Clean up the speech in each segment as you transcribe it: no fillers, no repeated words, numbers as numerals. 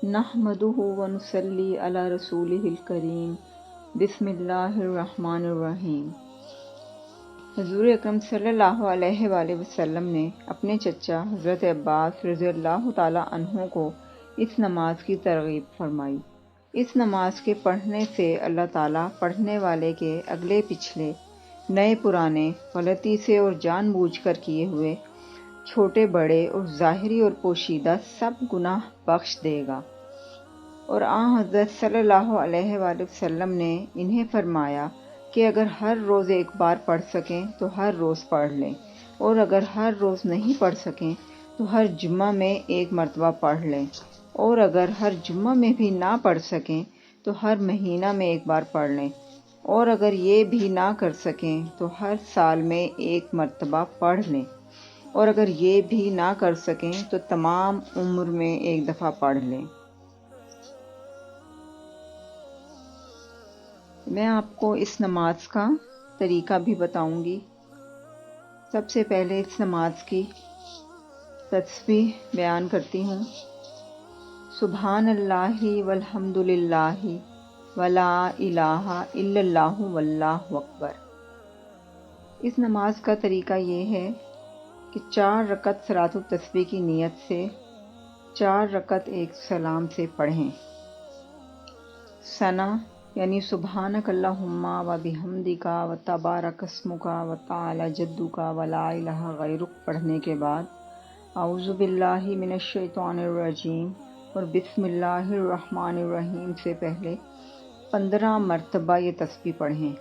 नहमदुहु व नुसल्ली अला रसूलिहिल करीम बिस्मिल्लाहिर रहमानिर रहीम। हुज़ूर अकरम सल्लल्लाहु अलैहि वसल्लम ने अपने चचा हज़रत अब्बास रज़ियल्लाहु ताला अन्हु को इस नमाज की तरगीब फरमाई। इस नमाज के पढ़ने से अल्लाह ताला पढ़ने वाले के अगले पिछले नए पुराने गलती से और जानबूझकर किए हुए छोटे बड़े और ज़ाहिरी और पोशीदा सब गुनाह बख्श देगा। और हज़रत सल्लल्लाहु अलैहि वसल्लम ने इन्हें फरमाया कि अगर हर रोज़ एक बार पढ़ सकें तो हर रोज़ पढ़ लें, और अगर हर रोज़ नहीं पढ़ सकें तो हर जुम्मा में एक मरतबा पढ़ लें, और अगर हर जुम्मा में भी ना पढ़ सकें तो हर महीना में एक बार पढ़ लें, और अगर ये भी ना कर सकें तो हर साल में एक मरतबा पढ़ लें, और अगर ये भी ना कर सकें तो तमाम उम्र में एक दफ़ा पढ़ लें। मैं आपको इस नमाज का तरीका भी बताऊंगी। सबसे पहले इस नमाज की तस्बीह बयान करती हूँ। सुबहानल्लाहि वल्हम्दुलिल्लाहि वला इलाहा इल्लल्लाहु वल्लाहु अकबर। इस नमाज का तरीका ये है कि 4 रकत सलातुत तस्बीह की नीयत से 4 रकत एक सलाम से पढ़ें। सना यानी सुबहानक अल्लाहुम्मा व बिहम्दिका व तबारक अस्मुका व तआला जद्दुका व ला इलाहा गैरुक पढ़ने के बाद औज़ु बिल्लाहि मिनश शैतानिर रजीम और बिस्मिल्लाहिर रहमानिर रहीम से पहले 15 मरतबा ये तस्बीह पढ़ें।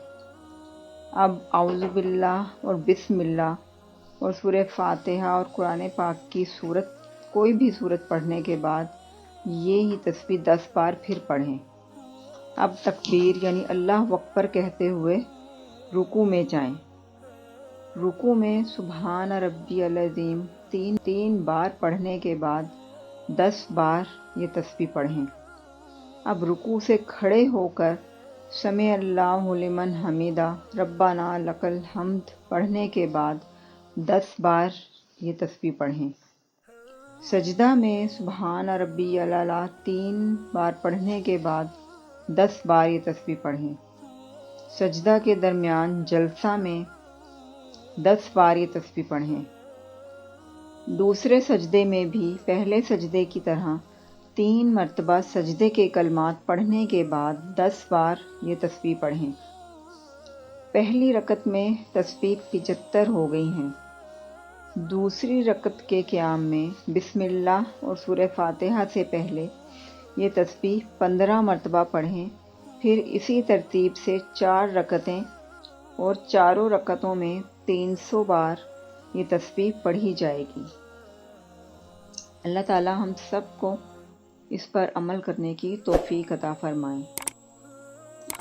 अब औज़ु बिल्लाह और बिस्मिल्लाह और सूरह फातिहा और कुरान पाक की सूरत कोई भी सूरत पढ़ने के बाद ये ही तस्बीह 10 बार फिर पढ़ें। अब तकबीर यानी अल्लाह अकबर कहते हुए रुकू में जाएं। रुकू में सुबहान रब्बियल अज़ीम 3 बार पढ़ने के बाद 10 बार ये तस्बीह पढ़ें। अब रुकू से खड़े होकर समी अल्लाहु लिमन हमीदा रब्बाना लकल हम्द पढ़ने के बाद 10 बार ये तस्बीह पढ़ें। सजदा में सुबहान रब्बियल अला 3 बार पढ़ने के बाद 10 बार ये तस्बीह पढ़ें। सजदा के दरमियान जलसा में 10 बार ये तस्बीह पढ़ें। दूसरे सजदे में भी पहले सजदे की तरह 3 मरतबा सजदे के कलमात पढ़ने के बाद 10 बार ये तस्बीह पढ़ें। पहली रकत में तस्बीह 75 हो गई हैं। दूसरी रकत के क़याम में बिस्मिल्लाह और सूरह फातिहा से पहले ये तस्बीह 15 मरतबा पढ़ें। फिर इसी तरतीब से 4 रकतें और चारों रकतों में 300 बार ये तस्बीह पढ़ी जाएगी। अल्लाह ताला हम सब को इस पर अमल करने की तौफीक अता फरमाए।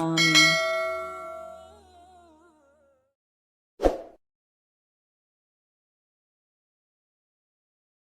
आमीन।